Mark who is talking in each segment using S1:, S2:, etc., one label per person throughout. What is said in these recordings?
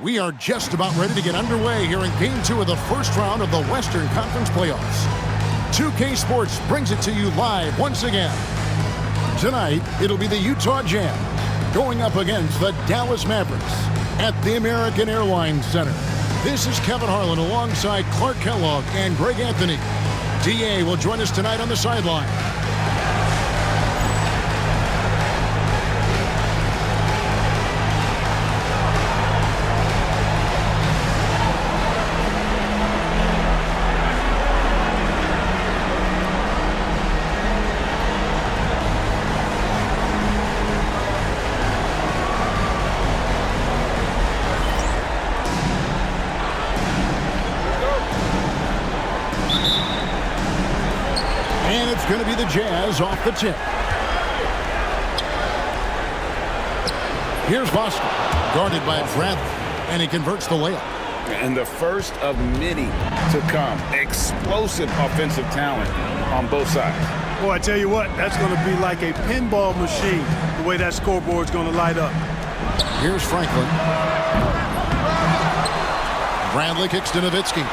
S1: We are just about ready to get underway here in Game 2 of the first round of the Western Conference Playoffs. 2K Sports brings it to you live once again. Tonight, it'll be the Utah Jazz going up against the Dallas Mavericks at the American Airlines Center. This is Kevin Harlan alongside Clark Kellogg and Greg Anthony. DA will join us tonight on the sideline. Going to be the Jazz off the tip. Here's Boston, guarded by Bradley, and he converts the layup.
S2: And the first of many to come. Explosive offensive talent on both sides.
S3: Boy, I tell you what, that's going to be like a pinball machine, the way that scoreboard's going to light up.
S1: Here's Franklin. Bradley kicks to Nowitzki.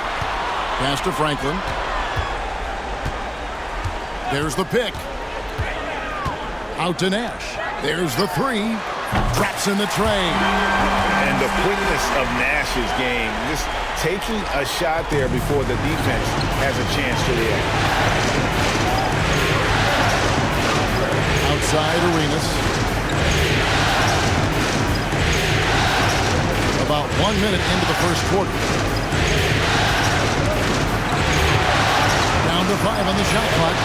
S1: Pass to Franklin. There's the pick. Out to Nash. There's the three. Drops in the tray.
S2: And the quickness of Nash's game. Just taking a shot there before the defense has a chance to react.
S1: Outside Arenas. About 1 minute into the first quarter. Down to 5 on the shot clock.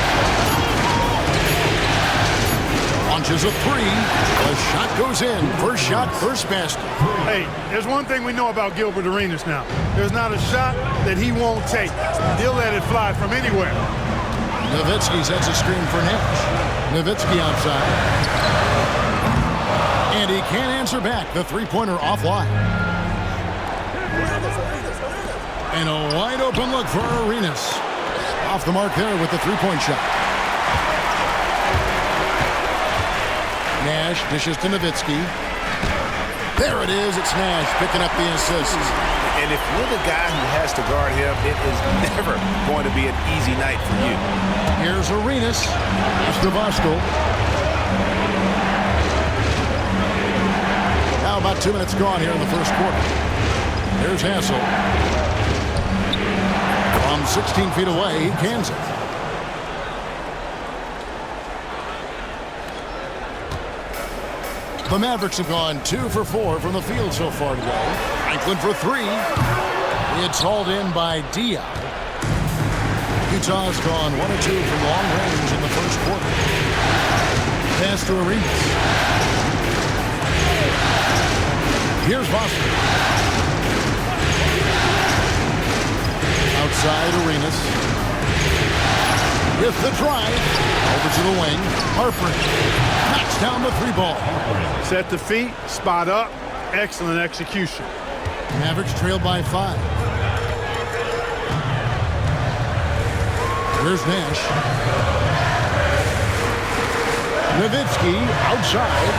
S1: Launches a three. The shot goes in. First shot, first basket.
S3: Hey, there's one thing we know about Gilbert Arenas now. There's not a shot that he won't take. He'll let it fly from anywhere.
S1: Nowitzki sets a screen for Nash. Nowitzki outside. And he can't answer back. The three-pointer offline. And a wide open look for Arenas. Off the mark there with the three-point shot. Nash dishes to Nowitzki. There it is. It's Nash picking up the assist.
S2: And if you're the guy who has to guard him, it is never going to be an easy night for you.
S1: Here's Arenas. Here's Devosco. Now about 2 minutes gone here in the first quarter. There's Hassel. From 16 feet away, he cans it. The Mavericks have gone 2 for 4 from the field so far today. Franklin for three. It's hauled in by Diaz. Utah's gone 1 or 2 from long range in the first quarter. Pass to Arenas. Here's Boston. Outside Arenas. With the drive. Over to the wing. Harper knocks down the three ball.
S3: Set the feet, spot up. Excellent execution.
S1: Mavericks trailed by 5. Here's Nash. Nowitzki outside.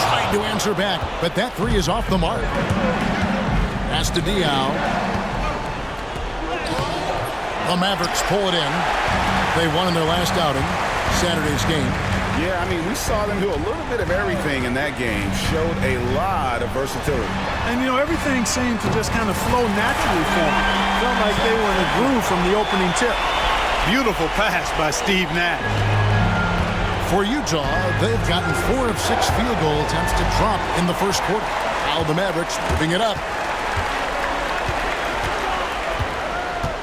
S1: Tried to answer back, but that three is off the mark. Pass to Diaz. The Mavericks pull it in. They won in their last outing, Saturday's game.
S2: Yeah, I mean, we saw them do a little bit of everything in that game. Showed a lot of versatility.
S3: And, you know, everything seemed to just kind of flow naturally for them. Felt like they were in a groove from the opening tip. Beautiful pass by Steve Nash.
S1: For Utah, they've gotten 4 of 6 field goal attempts to drop in the first quarter. Now the Mavericks moving it up.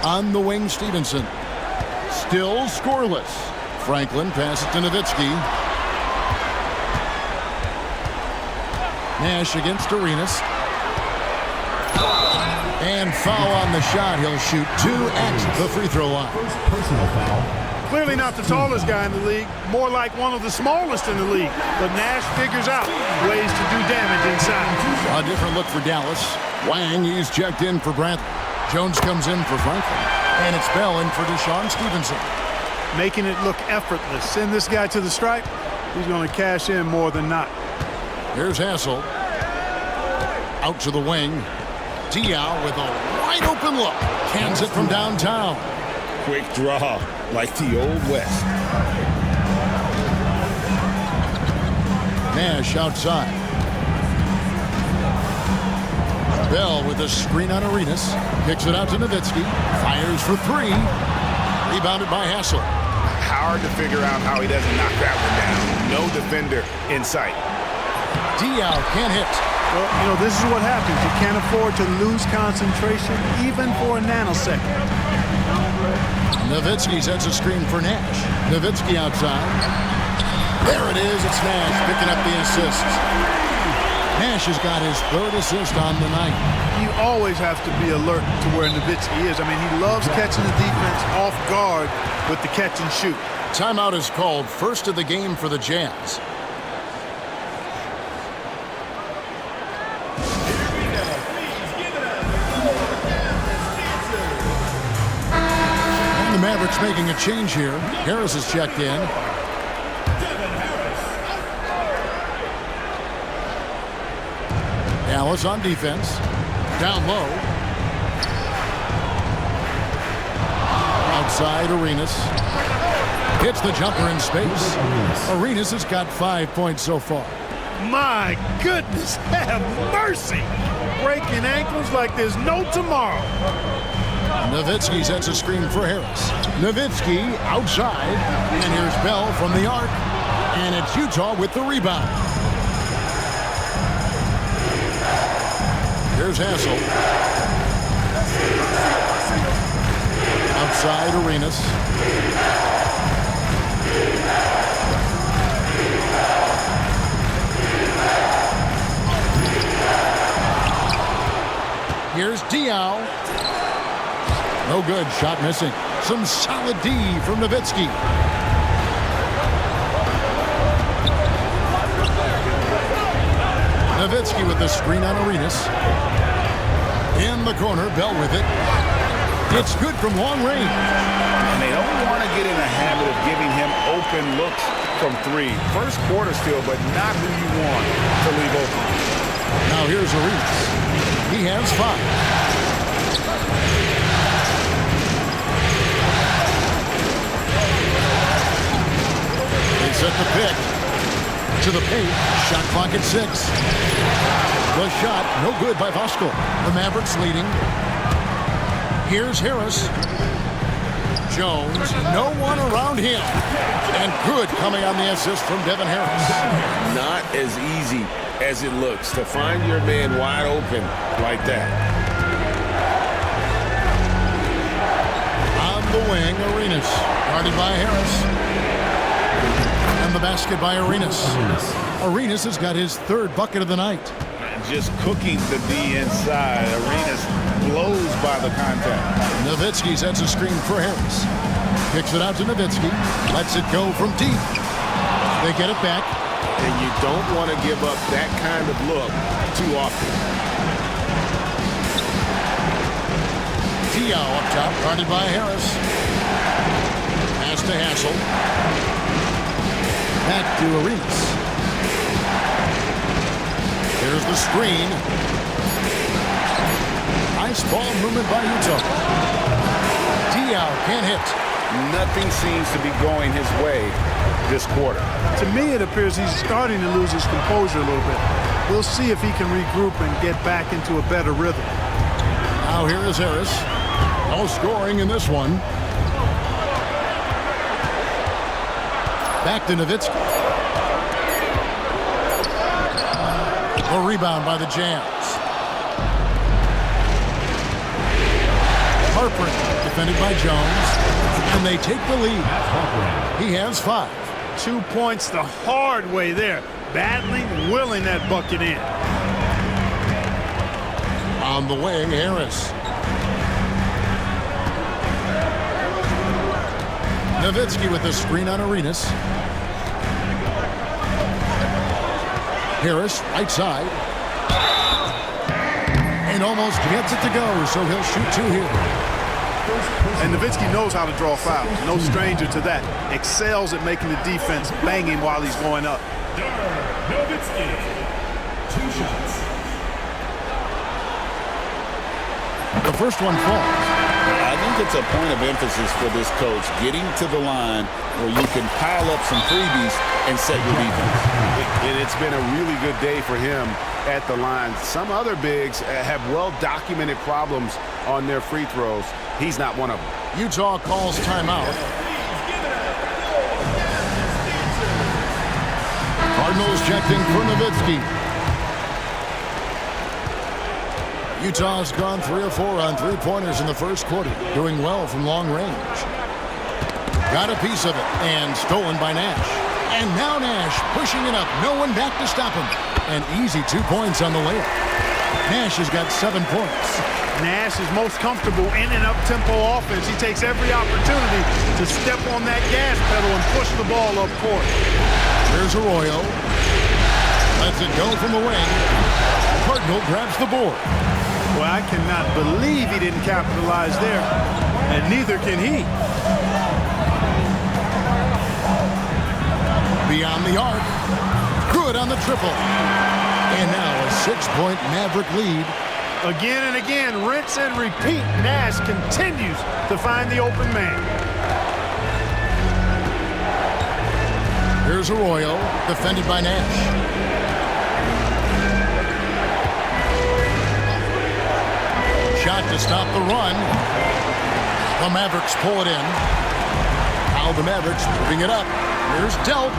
S1: On the wing, Stevenson. Still scoreless. Franklin passes to Nowitzki. Nash against Arenas. And foul on the shot. He'll shoot 2 at the free throw line.
S4: Personal foul.
S3: Clearly not the tallest guy in the league, more like one of the smallest in the league. But Nash figures out ways to do damage inside.
S1: A different look for Dallas. Wang, he's checked in for Bradley. Jones comes in for Franklin. And it's Bell in for Deshaun Stevenson.
S3: Making it look effortless. Send this guy to the stripe. He's going to cash in more than not.
S1: Here's Hassel. Out to the wing. Diaw with a wide open look. Cans it from downtown.
S2: Quick draw, like the old West.
S1: Nash outside. Bell with a screen on Arenas. Kicks it out to Nowitzki. Fires for three. Rebounded by Hassel.
S2: Hard to figure out how he doesn't knock that one down. No defender in sight.
S1: Diaw can't hit.
S3: Well, you know, this is what happens. You can't afford to lose concentration, even for a nanosecond.
S1: Nowitzki sets a screen for Nash. Nowitzki outside. There it is. It's Nash picking up the assists. Nash has got his third assist on the night.
S3: You always have to be alert to where Nowitzki is. I mean, he loves catching the defense off guard with the catch and shoot.
S1: Timeout is called. First of the game for the Jazz. The Mavericks making a change here. Harris is checked in. Dallas on defense. Down low. Outside Arenas. Hits the jumper in space. Arenas has got 5 points so far.
S3: My goodness, have mercy. Breaking ankles like there's no tomorrow.
S1: Nowitzki sets a screen for Harris. Nowitzki outside. And here's Bell from the arc. And it's Utah with the rebound. Here's Hassel. Outside Arenas. Here's Diaw. No good. Shot missing. Some solid D from Nowitzki. Nowitzki with the screen on Arenas. In the corner, Bell with it. It's good from long range.
S2: And they don't want to get in a habit of giving him open looks from three. First quarter still, but not who you want to leave open.
S1: Now here's Arenas. He has 5. They set the pick. To the paint. Shot clock at 6. The shot, no good by Voskuhl. The Mavericks leading. Here's Harris. Jones, no one around him. And good coming on the assist from Devin Harris.
S4: Not as easy as it looks to find your man wide open like that.
S1: On the wing, Arenas. Guarded by Harris. And the basket by Arenas. Arenas has got his 3rd bucket of the night.
S2: Just cooking the D inside. Arenas blows by the contact.
S1: Nowitzki sets a screen for Harris. Kicks it out to Nowitzki. Lets it go from deep. They get it back.
S4: And you don't want to give up that kind of look too often.
S1: Diaw up top, guarded by Harris. Pass to Hassel. Back to Arenas. Here's the screen. Nice ball movement by Utah. Diaw can't hit.
S2: Nothing seems to be going his way this quarter.
S3: To me, it appears he's starting to lose his composure a little bit. We'll see if he can regroup and get back into a better rhythm.
S1: Now here is Harris. No scoring in this one. Back to Nowitzki. A rebound by the Jazz. Harper defended by Jones. And they take the lead. He has 5.
S3: 2 points the hard way there. Battling, willing that bucket in.
S1: On the wing, Harris. Nowitzki with the screen on Arenas. Harris, right side. And almost gets it to go, so he'll shoot 2 here.
S3: And Nowitzki knows how to draw fouls. No stranger to that. Excels at making the defense banging while he's going up.
S5: Nowitzki, 2 shots.
S1: first one falls.
S2: I think it's a point of emphasis for this coach, getting to the line where you can pile up some freebies and set your defense.
S4: And it's been a really good day for him at the line. Some other bigs have well-documented problems on their free throws. He's not one of them.
S1: Utah calls timeout. Cardinals checked in for Nowitzki. Utah's gone 3 of 4 on three-pointers in the first quarter, doing well from long range. Got a piece of it, and stolen by Nash. And now Nash pushing it up. No one back to stop him. An easy 2 points on the layup. Nash has got 7 points.
S3: Nash is most comfortable in an up-tempo offense. He takes every opportunity to step on that gas pedal and push the ball up court.
S1: Here's Arroyo. Lets it go from the wing. Cardinal grabs the board.
S3: Well, I cannot believe he didn't capitalize there, and neither can he.
S1: Beyond the arc. Good on the triple. And now a 6-point Maverick lead.
S3: Again and again, rinse and repeat. Nash continues to find the open man.
S1: Here's Arroyo, defended by Nash. Shot to stop the run. The Mavericks pull it in. Now the Mavericks moving it up. Here's Delk.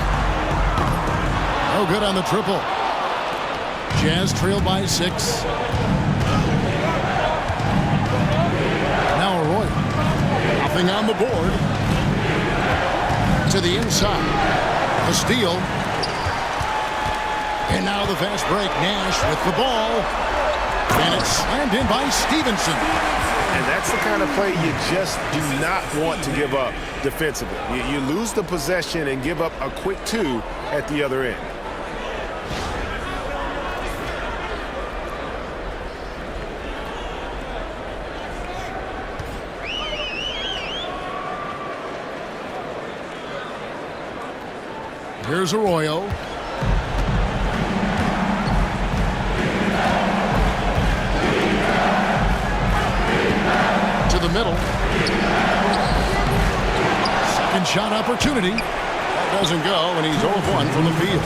S1: No good on the triple. Jazz trailed by 6. Now Arroyo. Nothing on the board. To the inside. A steal. And now the fast break. Nash with the ball. And it's slammed in by Stevenson.
S4: And that's the kind of play you just do not want to give up defensively. You lose the possession and give up a quick 2 at the other end.
S1: Here's Arroyo. To the middle. Second shot opportunity. That doesn't go, and he's 0-1 from the field.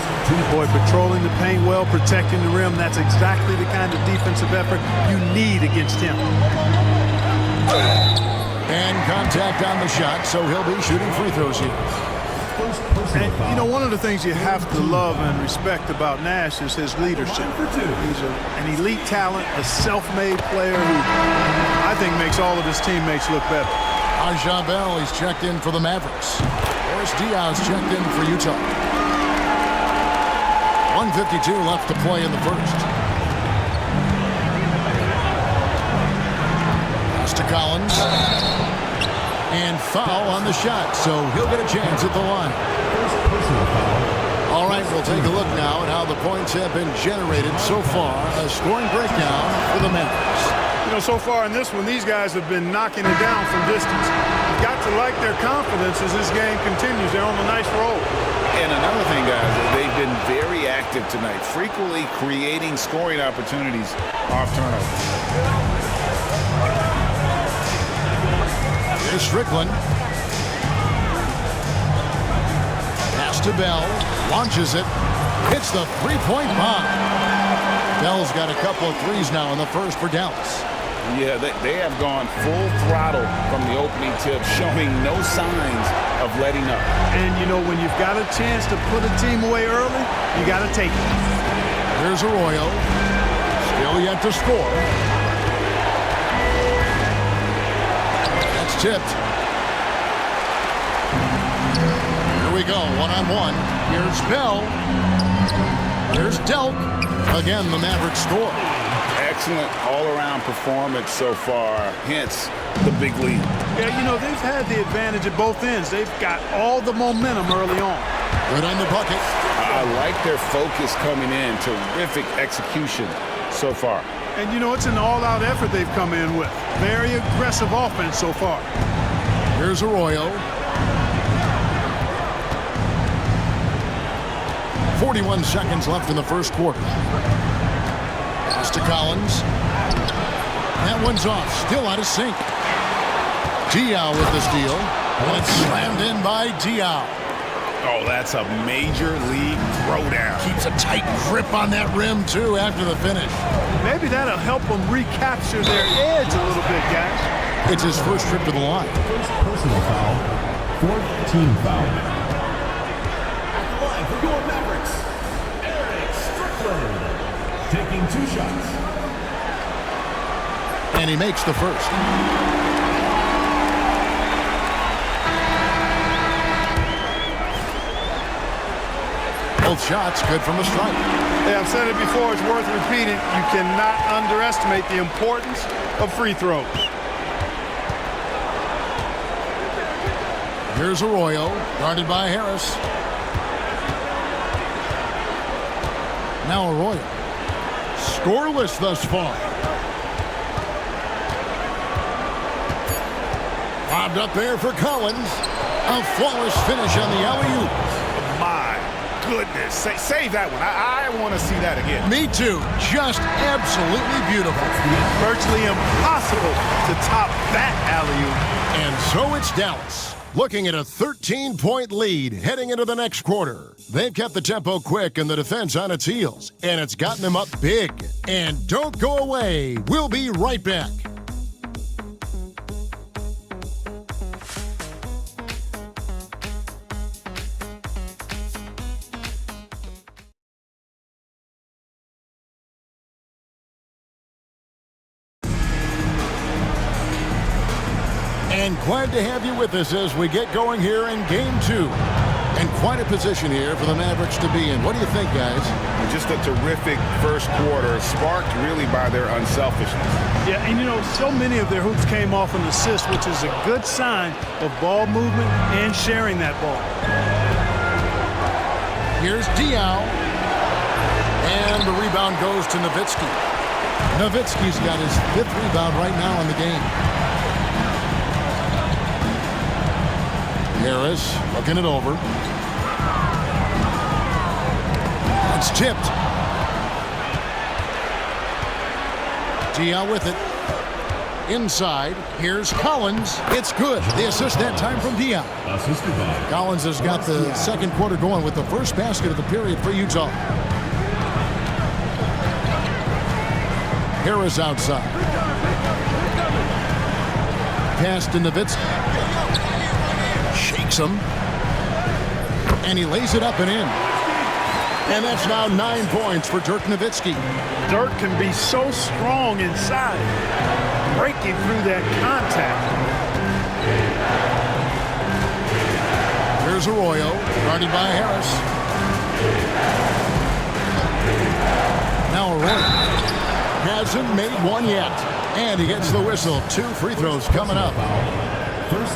S3: Boy, patrolling the paint well, protecting the rim. That's exactly the kind of defensive effort you need against him.
S1: And contact on the shot, so he'll be shooting free throws here.
S3: And, you know, one of the things you have to love and respect about Nash is his leadership. He's an elite talent, a self-made player who I think makes all of his teammates look better.
S1: Aja Bell, he's checked in for the Mavericks. Boris Diaz checked in for Utah. 1:52 left to play in the first. Pass to Collins. And foul on the shot, so he'll get a chance at the line. All right, we'll take a look now at how the points have been generated so far. A scoring breakdown for the Mavericks.
S3: You know, so far in this one, these guys have been knocking it down from distance. You've got to like their confidence as this game continues. They're on a nice roll.
S2: And another thing, guys, they've been very active tonight, frequently creating scoring opportunities off turnovers.
S1: Here's Strickland. Pass to Bell. Launches it. Hits the three-point bomb. Bell's got a couple of threes now in the first for Dallas.
S2: Yeah, they have gone full throttle from the opening tip, showing no signs of letting up.
S3: And, you know, when you've got a chance to put a team away early, you got to take it.
S1: Here's Arroyo. Still yet to score. That's tipped. Here we go, one-on-one. Here's Bell. Here's Delk. Again, the Mavericks score.
S2: Excellent all-around performance so far, hence the big lead.
S3: Yeah, you know, they've had the advantage at both ends. They've got all the momentum early on.
S1: Good on the bucket.
S2: I like their focus coming in. Terrific execution so far.
S3: And, you know, it's an all-out effort they've come in with. Very aggressive offense so far.
S1: Here's Arroyo. 41 seconds left in the first quarter. Pass to Collins. That one's off. Still out of sync. Diaw with the steal. And it's slammed in by Diaw.
S2: Oh, that's a major league throwdown.
S1: Keeps a tight grip on that rim, too, after the finish.
S3: Maybe that'll help them recapture their edge a little bit, guys.
S1: It's his first trip to the line.
S5: First personal foul, fourth team foul. At the line for your Mavericks, S3PO R1G2. Taking 2 shots.
S1: And he makes the first. Both shots good from the stripe.
S3: Yeah, I've said it before. It's worth repeating. You cannot underestimate the importance of free throws.
S1: Here's Arroyo, guarded by Harris. Now Arroyo. Scoreless thus far. Lobbed up there for Collins. A flawless finish on the alley-oop.
S2: My goodness. Save that one. I want to see that again.
S1: Me too. Just absolutely beautiful.
S3: Virtually impossible to top that alley-oop.
S1: And so it's Dallas, looking at a 13-point lead heading into the next quarter. They've kept the tempo quick and the defense on its heels, and it's gotten them up big. And don't go away. We'll be right back. And glad to have you with us as we get going here in Game 2. And quite a position here for the Mavericks to be in. What do you think, guys?
S2: Just a terrific first quarter, sparked really by their unselfishness.
S3: Yeah, and you know, so many of their hoops came off an assist, which is a good sign of ball movement and sharing that ball.
S1: Here's Diaw. And the rebound goes to Nowitzki. Nowitzki's got his 5th rebound right now in the game. Harris looking it over. It's tipped. Diaw with it. Inside. Here's Collins. It's good. The assist that time from Diaw. Collins has got the second quarter going with the first basket of the period for Utah. Harris outside. Pass to Nowitzki. Shakes him. And he lays it up and in. And that's now 9 points for Dirk Nowitzki.
S3: Dirk can be so strong inside, breaking through that contact.
S1: Here's Arroyo, guarded by Harris. Now Arroyo hasn't made one yet. And he gets the whistle. 2 free throws coming up.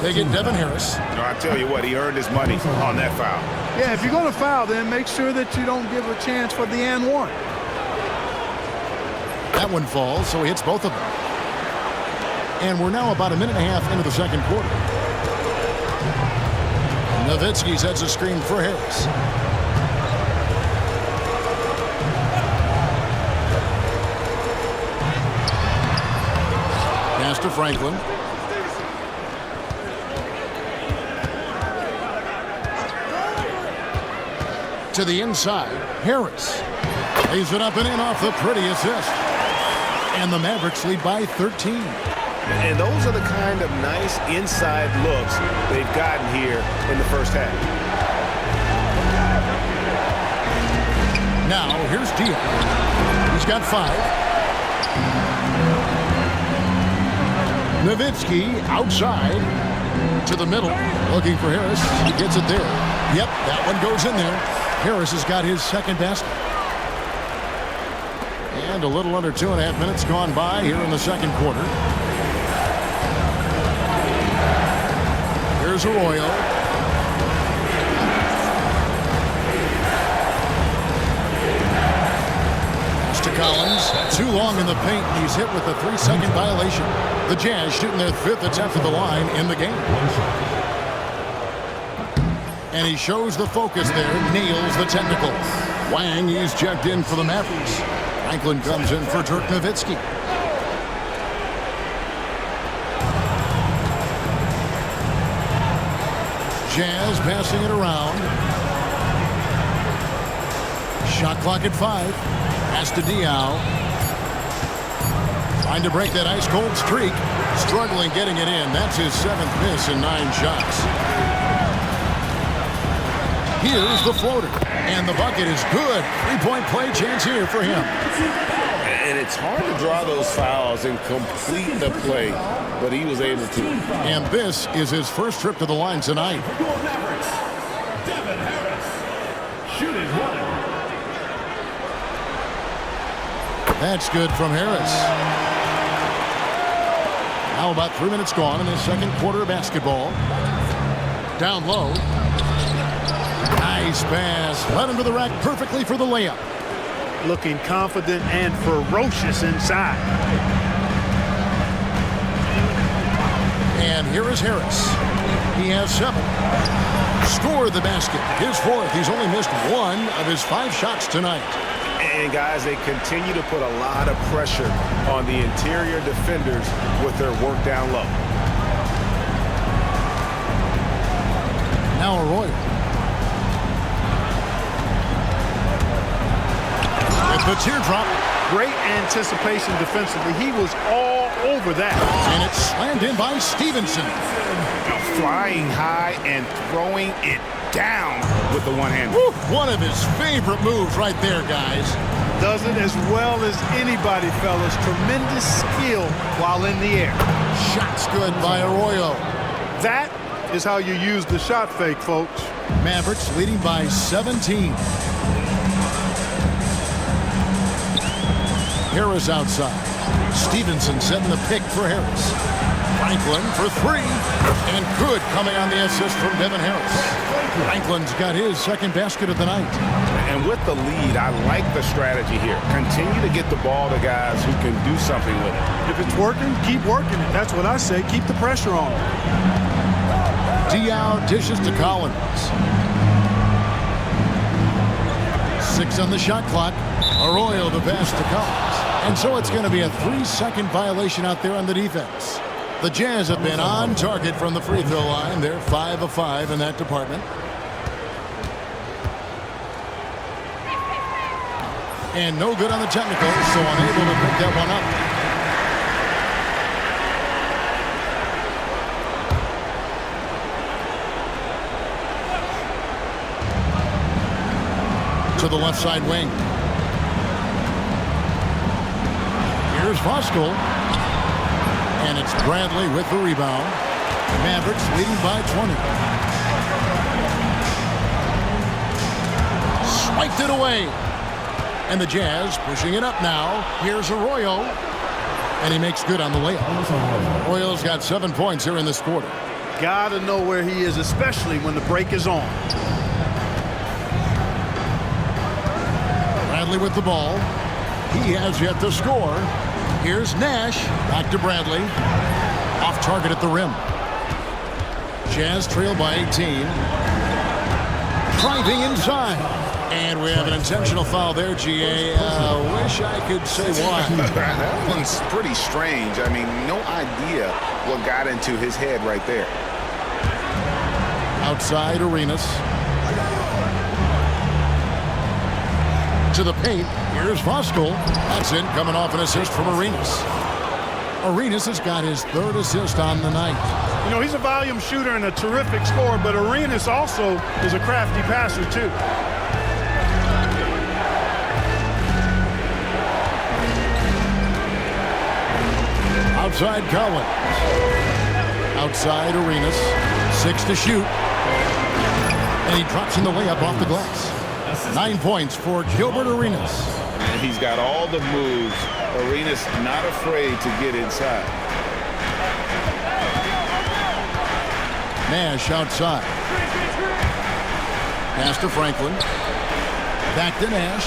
S1: They get Devin Harris.
S2: No, I tell you what, he earned his money on that foul.
S3: Yeah, if you're going to foul, then make sure that you don't give a chance for the and one.
S1: That one falls, so he hits both of them. And we're now about a minute and a half into the second quarter. Nowitzki sets a screen for Harris. Pass to Franklin. To the inside, Harris lays it up and in off the pretty assist. And the Mavericks lead by 13.
S4: And those are the kind of nice inside looks they've gotten here in the first half.
S1: Now, here's Diaw. He's got 5. Nowitzki outside to the middle, looking for Harris. He gets it there. Yep, that one goes in there. Harris has got his second basket. And a little under 2.5 minutes gone by here in the second quarter. Here's Arroyo. Pass to Collins. Too long in the paint, and he's hit with a 3-second violation. The Jazz shooting their 5th attempt at the line in the game. And he shows the focus there, nails the technical. Wang, he's checked in for the Mavericks. Franklin comes in for Dirk Nowitzki. Jazz passing it around. Shot clock at 5. Pass to Diaw. Trying to break that ice-cold streak. Struggling getting it in. That's his 7th miss in 9 shots. Here's the floater. And the bucket is good. 3-point play chance here for him.
S4: And it's hard to draw those fouls and complete the play, but he was able to.
S1: And this is his first trip to the line tonight. That's good from Harris. Now about 3 minutes gone in the second quarter of basketball. Down low. Nice pass. Led him to the rack perfectly for the layup.
S3: Looking confident and ferocious inside.
S1: And here is Harris. He has 7. Scored the basket. His 4th. He's only missed 1 of his 5 shots tonight.
S4: And guys, they continue to put a lot of pressure on the interior defenders with their work down low.
S1: Now Arroyo. With the teardrop.
S3: Great anticipation defensively. He was all over that.
S1: And it's slammed in by Stevenson.
S4: Flying high and throwing it down with the one-hand.
S1: One of his favorite moves right there, guys.
S3: Does it as well as anybody, fellas. Tremendous skill while in the air.
S1: Shot's good by Arroyo.
S3: That is how you use the shot fake, folks.
S1: Mavericks leading by 17. Harris outside. Stevenson setting the pick for Harris. Franklin for 3. And good coming on the assist from Devin Harris. Franklin's got his 2nd basket of the night.
S4: And with the lead, I like the strategy here. Continue to get the ball to guys who can do something with it.
S3: If it's working, keep working it. That's what I say. Keep the pressure on.
S1: Diaw dishes to Collins. 6 on the shot clock. Arroyo the pass to Collins. And so it's going to be a 3-second violation out there on the defense. The Jazz have been on target from the free throw line. They're 5 of 5 in that department. And no good on the technical, so unable to pick that one up. To the left side wing. Here's Voskuhl. And it's Bradley with the rebound. Mavericks leading by 20. Swiped it away. And the Jazz pushing it up now. Here's Arroyo. And he makes good on the layup. Arroyo's got 7 points here in this quarter.
S3: Gotta know where he is, especially when the break is on.
S1: Bradley with the ball. He has yet to score. Here's Nash. Back to Bradley. Off target at the rim. Jazz trail by 18. Driving inside. And we have an intentional foul there, GA. Wish I could say why.
S4: That one's pretty strange. I mean, no idea what got into his head right there.
S1: Outside Arenas. To the paint. Here's Voskuhl. That's it, coming off an assist from Arenas. Arenas has got his 3rd assist on the night.
S3: You know, he's a volume shooter and a terrific scorer, but Arenas also is a crafty passer, too.
S1: Outside Collins. Outside Arenas. 6 to shoot. And he drops in the layup off the glass. 9 points for Gilbert Arenas.
S4: And he's got all the moves. Arenas not afraid to get inside.
S1: Nash outside. Pass to Franklin. Back to Nash.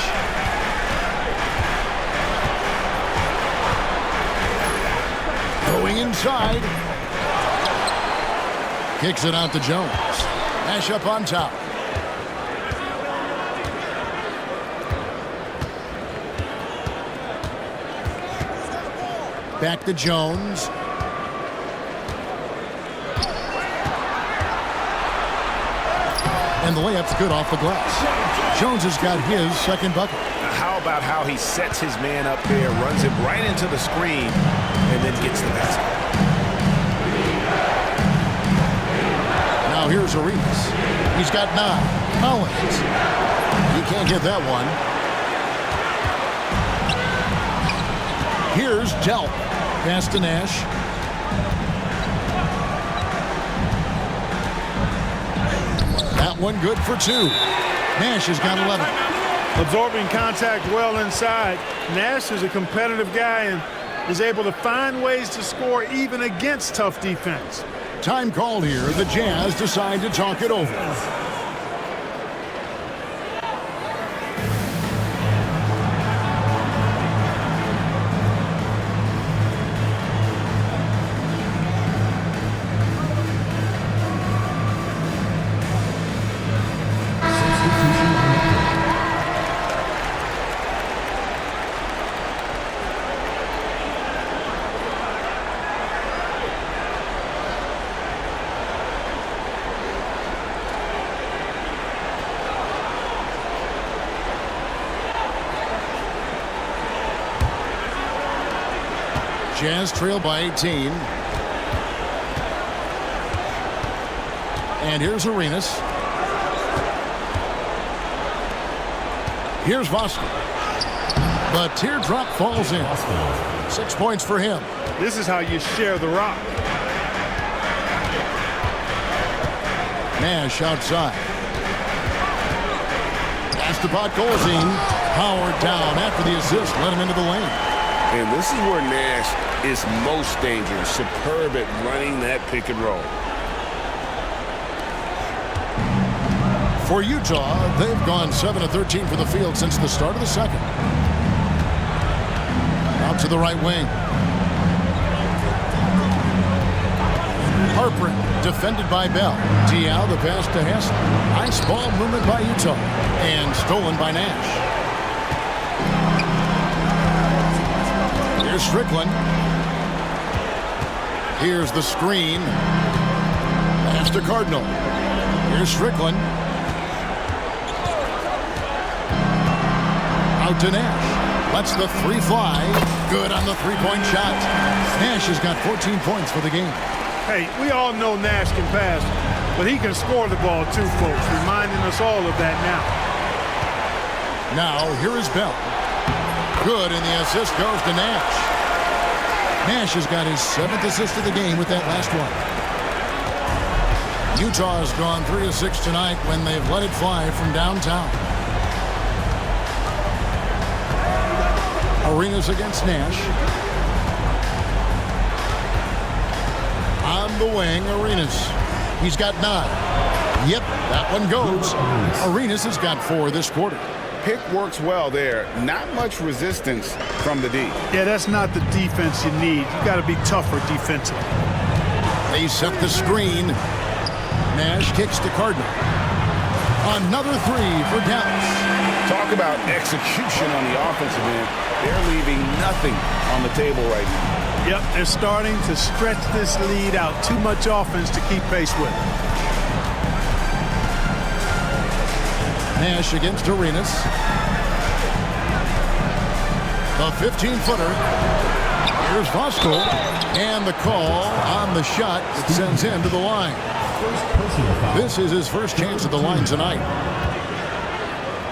S1: Going inside. Kicks it out to Jones. Nash up on top. Back to Jones. And the layup's good off the glass. Jones has got his second bucket.
S4: Now how about how he sets his man up there, runs him right into the screen, and then gets the basket.
S1: Now here's Arenas. He's got 9. Collins. He can't get that one. Here's Delp. Pass to Nash. That one good for 2. Nash has got 11.
S3: Absorbing contact well inside. Nash is a competitive guy and is able to find ways to score even against tough defense.
S1: Time called here. The Jazz decide to talk it over. Jazz trail by 18. And here's Arenas. Here's Vosco. The teardrop falls in. 6 points for him.
S3: This is how you share the rock.
S1: Nash outside. Pass to Podkolzin. Powered down after the assist. Let him into the lane.
S4: And this is where Nash is most dangerous. Superb at running that pick and roll.
S1: For Utah, they've gone 7 of 13 from the field since the start of the second. Out to the right wing. Harper defended by Bell. Diao the pass to Hess. Nice ball movement by Utah. And stolen by Nash. Here's Strickland. Here's the screen. Pass to Cardinal. Here's Strickland. Out to Nash. Lets the 3 fly. Good on the 3-point shot. Nash has got 14 points for the game.
S3: Hey, we all know Nash can pass, but he can score the ball too, folks, reminding us all of that now.
S1: Now, here is Bell. Good, and the assist goes to Nash. Nash has got his 7th assist of the game with that last one. Utah has gone 3 of 6 tonight when they've let it fly from downtown. Arenas against Nash. On the wing, Arenas. He's got 9. Yep, that one goes. Arenas has got 4 this quarter.
S4: Pick works well there. Not much resistance from the D.
S3: Yeah, that's not the defense you need. You got to be tougher defensively.
S1: They set the screen. Nash kicks to Cardinal. Another 3 for Dallas.
S4: Talk about execution on the offensive end. They're leaving nothing on the table right now.
S3: Yep, they're starting to stretch this lead out. Too much offense to keep pace with.
S1: Nash against Arenas. The 15-footer. Here's Vosco. And the call on the shot that sends him to the line. This is his first chance at the line tonight.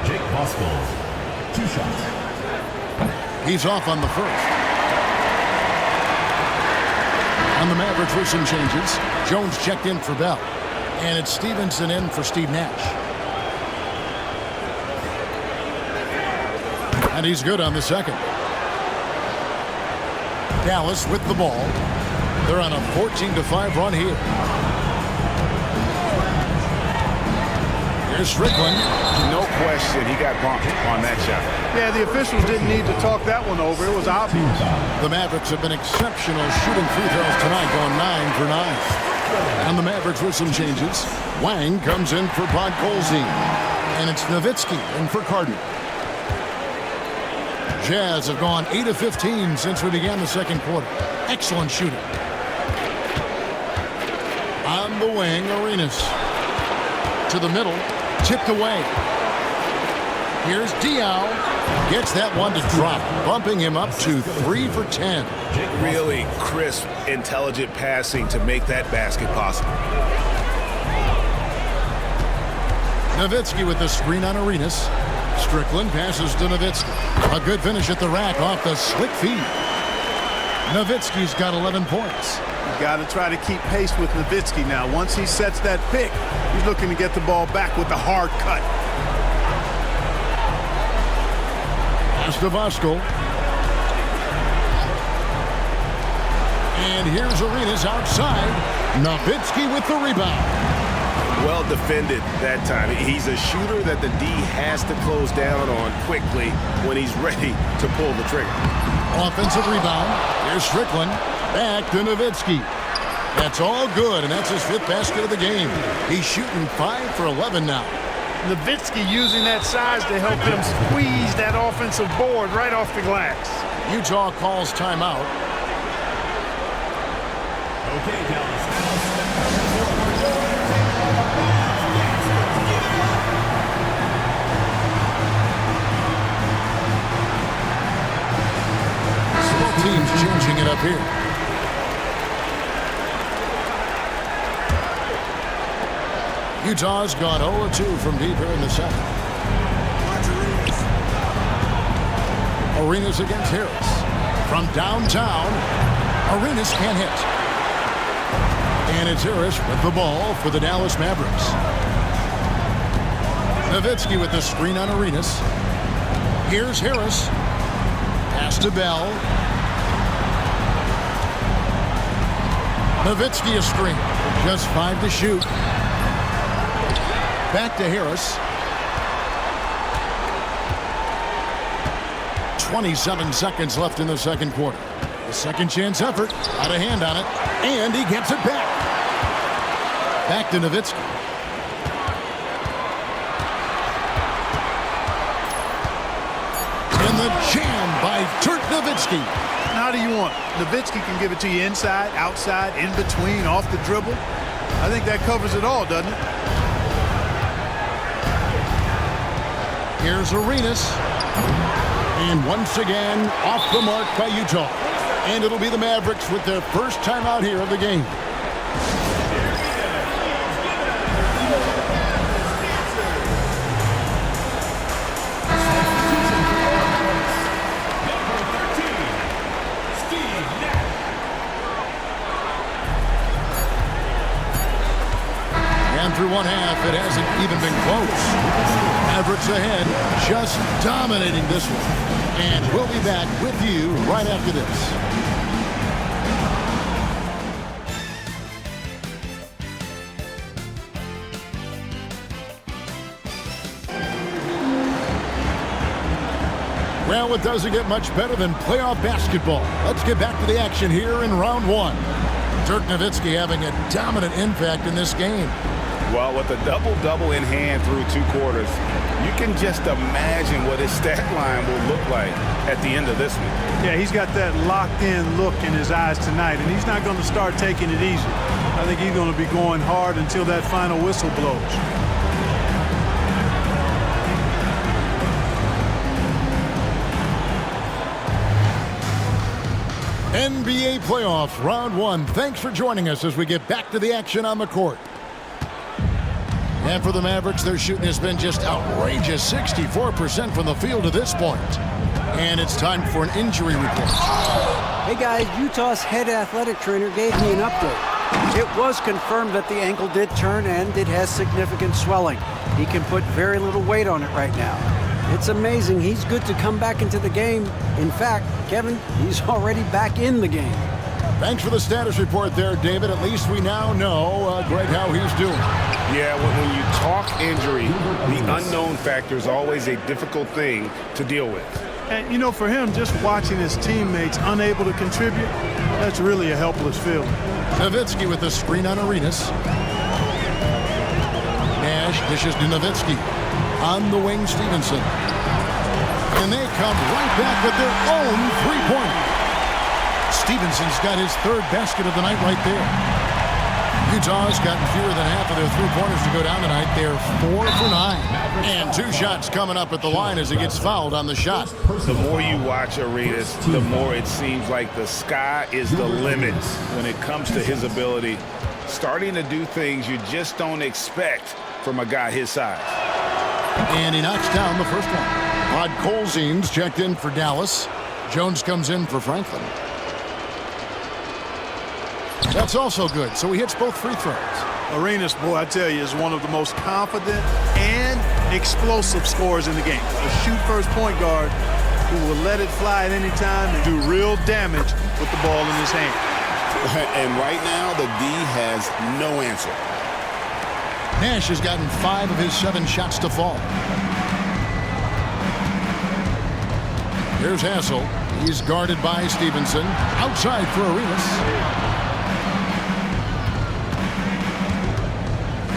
S5: Jake Vosco, 2 shots.
S1: He's off on the first. On the Mavericks with some changes. Jones checked in for Bell. And it's Stevenson in for Steve Nash. And he's good on the second. Dallas with the ball. They're on a 14-5 run here. Here's Strickland.
S4: No question, he got bumped on that shot.
S3: Yeah, the officials didn't need to talk that one over. It was obvious.
S1: The Mavericks have been exceptional shooting free throws tonight, going 9 for 9. And the Mavericks with some changes. Wang comes in for Podkolzin. And it's Nowitzki in for Cardinal. Jazz have gone 8 of 15 since we began the second quarter. Excellent shooting. On the wing, Arenas. To the middle. Tipped away. Here's Diaw. Gets that one to drop, bumping him up to 3 for 10.
S2: Really crisp, intelligent passing to make that basket possible.
S1: Nowitzki with the screen on Arenas. Strickland passes to Nowitzki. A good finish at the rack off the slick feed. Nowitzki's got 11 points.
S3: You got to try to keep pace with Nowitzki now. Once he sets that pick, he's looking to get the ball back with the hard cut.
S1: Pass to Voskuhl. And here's Arenas outside. Nowitzki with the rebound.
S4: Well defended that time. He's a shooter that the D has to close down on quickly when he's ready to pull the trigger.
S1: Offensive rebound. Here's Strickland. Back to Nowitzki. That's all good, and that's his 5th basket of the game. He's shooting 5 for 11 now.
S3: Nowitzki using that size to help him squeeze that offensive board right off the glass.
S1: Utah calls timeout.
S5: Okay, Dallas.
S1: Teams changing it up here. Utah's gone 0-2 from deep here in the 7th. Arenas against Harris. From downtown, Arenas can't hit. And it's Harris with the ball for the Dallas Mavericks. Nowitzki with the screen on Arenas. Here's Harris. Pass to Bell. Nowitzki a screen. Just 5 to shoot. Back to Harris. 27 seconds left in the second quarter. The second chance effort. Out of hand on it. And he gets it back. Back to Nowitzki. And the jam by Dirk Nowitzki.
S3: How do you want? Nowitzki can give it to you inside, outside, in between, off the dribble. I think that covers it all, doesn't it?
S1: Here's Arenas. And once again, off the mark by Utah. And it'll be the Mavericks with their first timeout here of the game. And through one half, it hasn't even been close. Mavericks ahead, just dominating this one. And we'll be back with you right after this. Well, it doesn't get much better than playoff basketball. Let's get back to the action here in round 1. Dirk Nowitzki having a dominant impact in this game.
S2: Well, with a double-double in hand through 2 quarters, you can just imagine what his stat line will look like at the end of this one.
S3: Yeah, he's got that locked-in look in his eyes tonight, and he's not going to start taking it easy. I think he's going to be going hard until that final whistle blows.
S1: NBA playoffs, round 1. Thanks for joining us as we get back to the action on the court. And for the Mavericks, their shooting has been just outrageous, 64% from the field to this point. And it's time for an injury report.
S6: Hey guys, Utah's head athletic trainer gave me an update. It was confirmed that the ankle did turn and it has significant swelling. He can put very little weight on it right now. It's amazing he's good to come back into the game. In fact, Kevin, he's already back in the game.
S1: Thanks for the status report there, David. At least we now know, Greg, how he's doing.
S2: Yeah, when you talk injury, the unknown factor is always a difficult thing to deal with.
S3: And, you know, for him, just watching his teammates unable to contribute, that's really a helpless feeling.
S1: Nowitzki with the screen on Arenas. Nash dishes to Nowitzki. On the wing, Stevenson. And they come right back with their own three-pointer. Stevenson's got his 3rd basket of the night right there. Utah's gotten fewer than half of their three-pointers to go down tonight. They're 4 for 9. And 2 shots coming up at the line as he gets fouled on the shot.
S2: The more you watch Arenas, the more it seems like the sky is the limit when it comes to his ability. Starting to do things you just don't expect from a guy his size.
S1: And he knocks down the first one. Podkolzin's checked in for Dallas. Jones comes in for Franklin. That's also good, so he hits both free throws.
S3: Arenas, boy, I tell you, is one of the most confident and explosive scorers in the game. A shoot-first point guard who will let it fly at any time and do real damage with the ball in his hand.
S4: And right now, the D has no answer.
S1: Nash has gotten 5 of his 7 shots to fall. Here's Hassel. He's guarded by Stevenson. Outside for Arenas.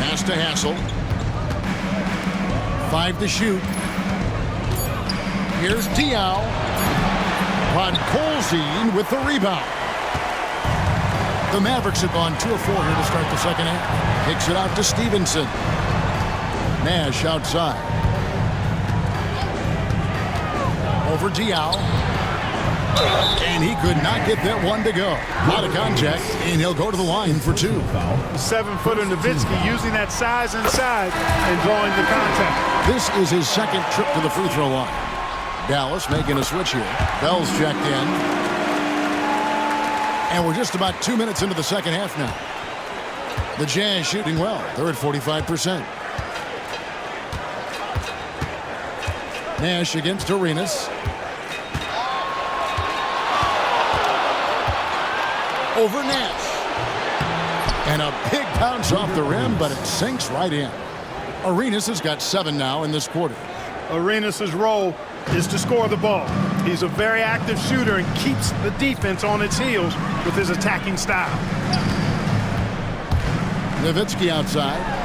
S1: Pass to Hassel. 5 to shoot. Here's Diaw. Podkolzin with the rebound. The Mavericks have gone 2 of 4 here to start the second half. Kicks it out to Stevenson. Nash outside. Over Diaw. And he could not get that one to go. Out of contact, and he'll go to the line for 2.
S3: 7-footer Nowitzki using that size inside and drawing the contact.
S1: This is his second trip to the free throw line. Dallas making a switch here. Bell's checked in. And we're just about 2 minutes into the second half now. The Jazz shooting well. They're at 45%. Nash against Arenas. Over Nash. And a big bounce off the rim, but it sinks right in. Arenas has got 7 now in this quarter.
S3: Arenas' role is to score the ball. He's a very active shooter and keeps the defense on its heels with his attacking style.
S1: Nowitzki outside.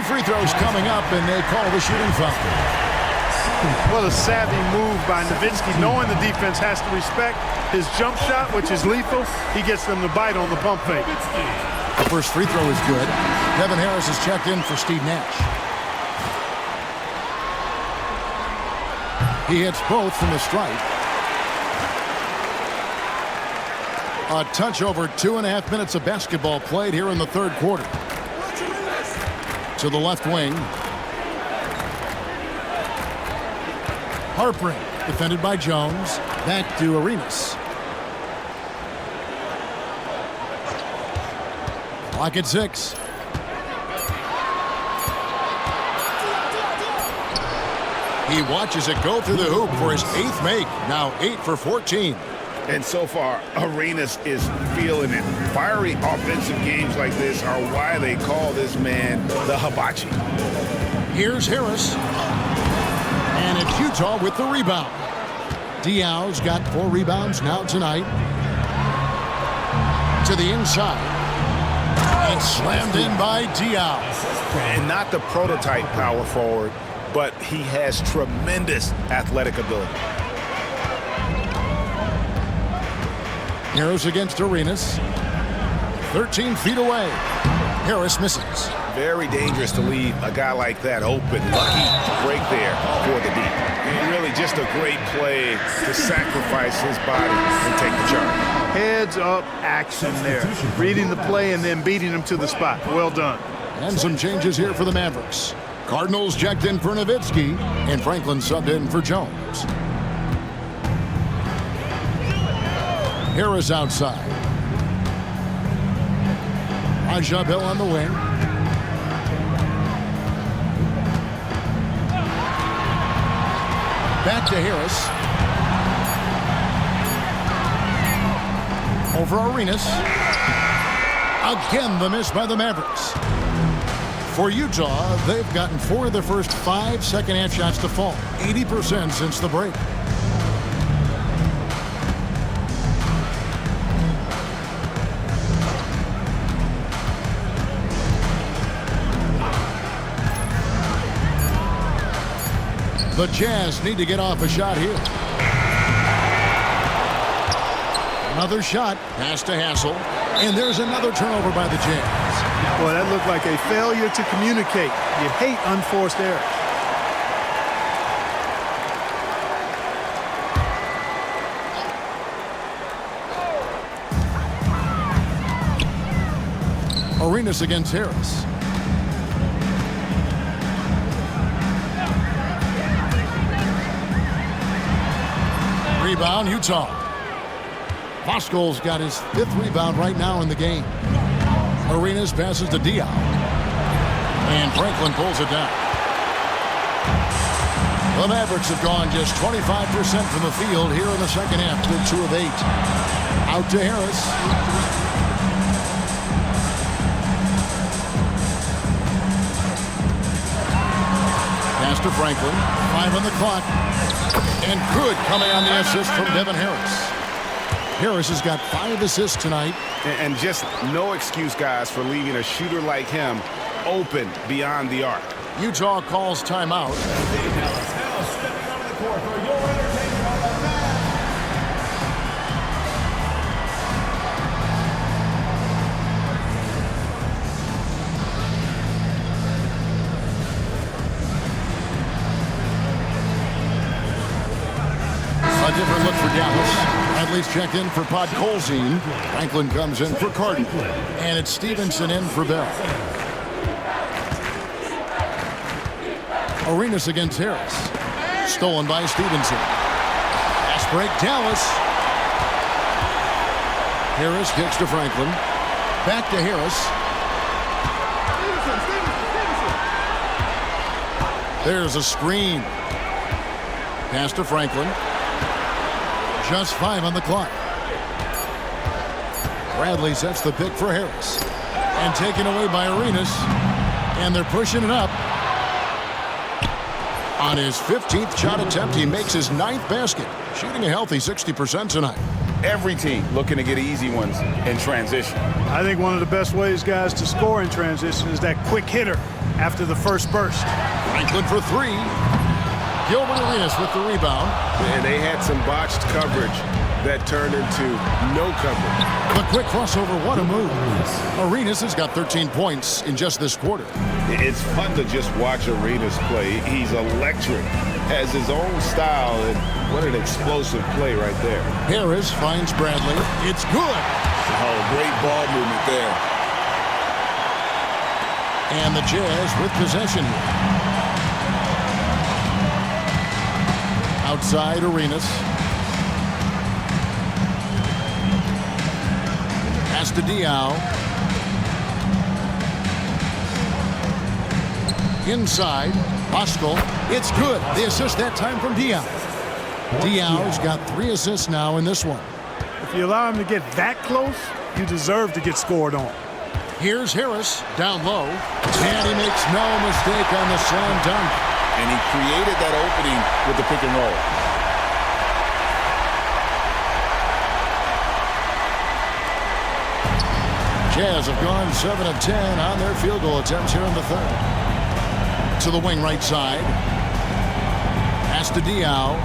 S1: Free throws coming up, and they call the shooting foul.
S3: What a savvy move by Nowitzki, knowing the defense has to respect his jump shot, which is lethal. He gets them to bite on the pump fake.
S1: The first free throw is good. Devin Harris has checked in for Steve Nash. He hits both from the stripe. A touch over 2.5 minutes of basketball played here in the third quarter. To the left wing. Harpering, defended by Jones. Back to Arenas. Clock at 6. He watches it go through the hoop for his 8th make. Now 8 for 14.
S2: And so far, Arenas is feeling it. Fiery offensive games like this are why they call this man the hibachi.
S1: Here's Harris. And it's Utah with the rebound. Diaw's got 4 rebounds now tonight. To the inside. And slammed in by Diaw.
S2: And not the prototype power forward, but he has tremendous athletic ability.
S1: Harris against Arenas. 13 feet away. Harris misses.
S2: Very dangerous to leave a guy like that open. Lucky break there for the deep. And really just a great play to sacrifice his body and take the charge.
S3: Heads up action there. Reading the play and then beating him to the spot. Well done.
S1: And some changes here for the Mavericks. Cardinals checked in for Nowitzki, and Franklin subbed in for Jones. Harris outside. Raja Bill on the wing. Back to Harris. Over Arenas. Again, the miss by the Mavericks. For Utah, they've gotten 4 of their first 5 second-half shots to fall. 80% since the break. The Jazz need to get off a shot here. Another shot. Pass to Hassel. And there's another turnover by the Jazz.
S3: Boy, that looked like a failure to communicate. You hate unforced errors.
S1: Arenas against Harris. Rebound, Utah. Voskuhl's got his 5th rebound right now in the game. Arenas passes to Diaw. And Franklin pulls it down. The Mavericks have gone just 25% from the field here in the second half. They're 2 of 8. Out to Harris. Pass to Franklin. 5 on the clock. And good coming on the assist from Devin Harris. Harris has got 5 assists tonight.
S4: And just no excuse, guys, for leaving a shooter like him open beyond the arc.
S1: Utah calls timeout.
S5: Now stepping onto the court for your entertainment on the mat.
S1: A different look for Dallas. Bradley's checked in for Podkolzin. Franklin comes in for Carden. And it's Stevenson in for Bell. Arenas against Harris. Stolen by Stevenson. Pass break, Dallas. Harris kicks to Franklin. Back to Harris. There's a screen. Pass to Franklin. Just 5 on the clock. Bradley sets the pick for Harris. And taken away by Arenas. And they're pushing it up. On his 15th shot attempt, he makes his 9th basket. Shooting a healthy 60% tonight.
S4: Every team looking to get easy ones in transition.
S3: I think one of the best ways, guys, to score in transition is that quick hitter after the first burst.
S1: Franklin for 3. Gilbert Arenas with the rebound.
S4: And they had some botched coverage that turned into no coverage.
S1: The quick crossover, what a move. Arenas has got 13 points in just this quarter.
S2: It's fun to just watch Arenas play. He's electric, has his own style, and what an explosive play right there.
S1: Harris finds Bradley. It's good.
S2: Oh, great ball movement there.
S1: And the Jazz with possession here. Outside Arenas. Pass to Diaw. Inside, Voskuhl. It's good. The assist that time from Diaw. Diaw's got 3 assists now in this one.
S3: If you allow him to get that close, you deserve to get scored on.
S1: Here's Harris down low. And he makes no mistake on the slam dunk.
S2: And he created that opening with the pick and roll.
S1: Jazz have gone 7 of 10 on their field goal attempts here in the 3rd. To the wing right side. Pass to Diaw.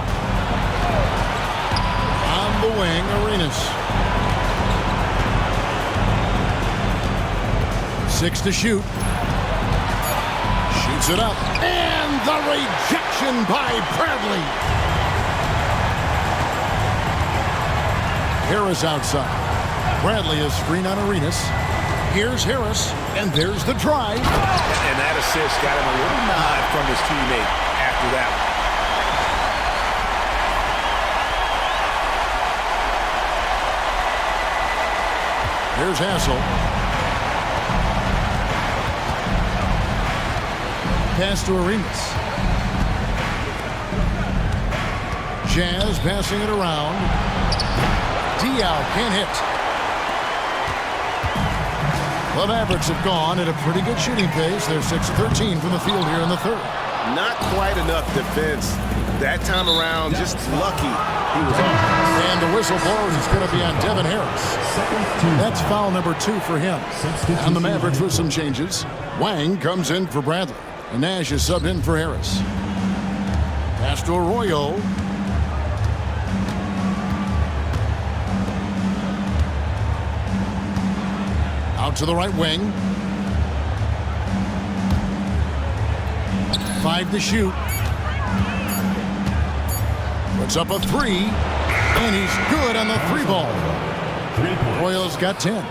S1: On the wing, Arenas. 6 to shoot. Shoots it up. And the rejection by Bradley. Harris outside. Bradley is screen on Arenas. Here's Harris, and there's the drive.
S2: And that assist got him a little nod from his teammate after that.
S1: Here's Hassel. Pass to Arenas. Jazz passing it around. Diaw can't hit. The Mavericks have gone at a pretty good shooting pace. They're 6 of 13 from the field here in the 3rd.
S4: Not quite enough defense. That time around, just lucky he was off.
S1: And the whistle blows. It's going to be on Devin Harris. That's foul number 2 for him. And the Mavericks with some changes. Wang comes in for Bradley. And Nash is subbed in for Harris. Pass to Arroyo. Out to the right wing. 5 to shoot. Puts up a 3. And he's good on the 3 ball. Arroyo's got 10.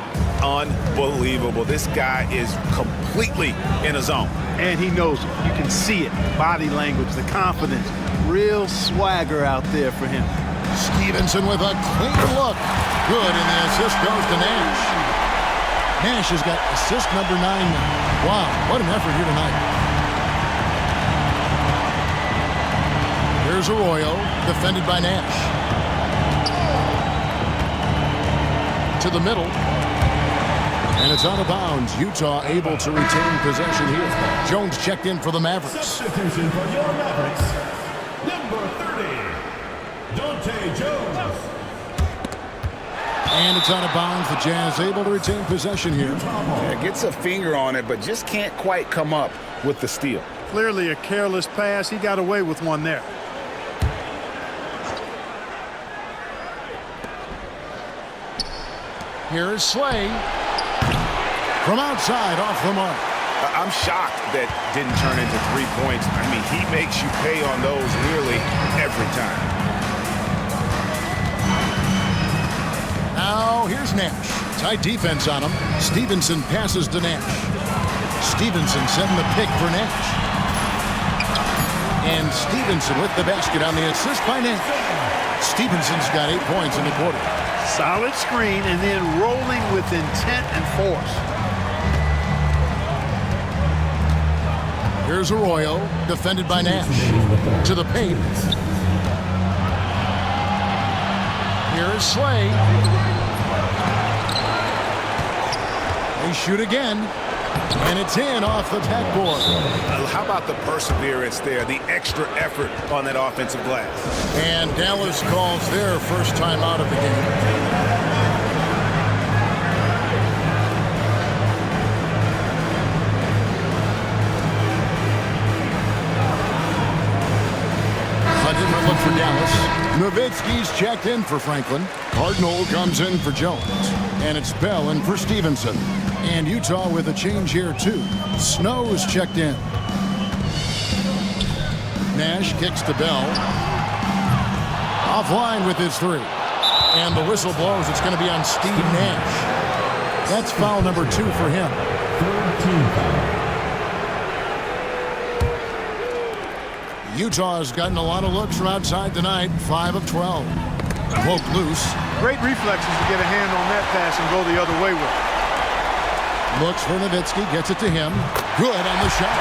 S2: Unbelievable. This guy is completely in a zone.
S3: And he knows it. You can see it. Body language, the confidence. Real swagger out there for him.
S1: Stevenson with a clean look. Good, and the assist goes to Nash. Nash has got assist number 9 now. Wow, what an effort here tonight. Here's Arroyo, defended by Nash. To the middle. And it's out of bounds. Utah able to retain possession here. Jones checked in for the Mavericks.
S5: Substitution for your Mavericks. Number 30, Dante Jones.
S1: And it's out of bounds. The Jazz able to retain possession here.
S2: Yeah, gets a finger on it, but just can't quite come up with the steal.
S3: Clearly a careless pass. He got away with one there.
S1: Here's Slay. From outside, off the mark.
S2: I'm shocked that didn't turn into 3 points. I mean, he makes you pay on those nearly every time.
S1: Now, here's Nash. Tight defense on him. Stevenson passes to Nash. Stevenson setting the pick for Nash. And Stevenson with the basket on the assist by Nash. Stevenson's got 8 points in the quarter.
S3: Solid screen and then rolling with intent and force.
S1: Here's Arroyo, defended by Nash. To the paint. Here's Slay. They shoot again. And it's in off the backboard.
S2: How about the perseverance there, the extra effort on that offensive glass?
S1: And Dallas calls their first time out of the game. Look for Dallas. Nowitzki's checked in for Franklin. Cardinal comes in for Jones. And it's Bell in for Stevenson. And Utah with a change here, too. Snow's checked in. Nash kicks to Bell. Offline with his 3. And the whistle blows. It's going to be on Steve Nash. That's foul number 2 for him.
S5: 13 foul.
S1: Utah has gotten a lot of looks from outside tonight. 5 of 12. Poke loose.
S3: Great reflexes to get a hand on that pass and go the other way with it.
S1: Looks for Nowitzki, gets it to him. Good on the shot.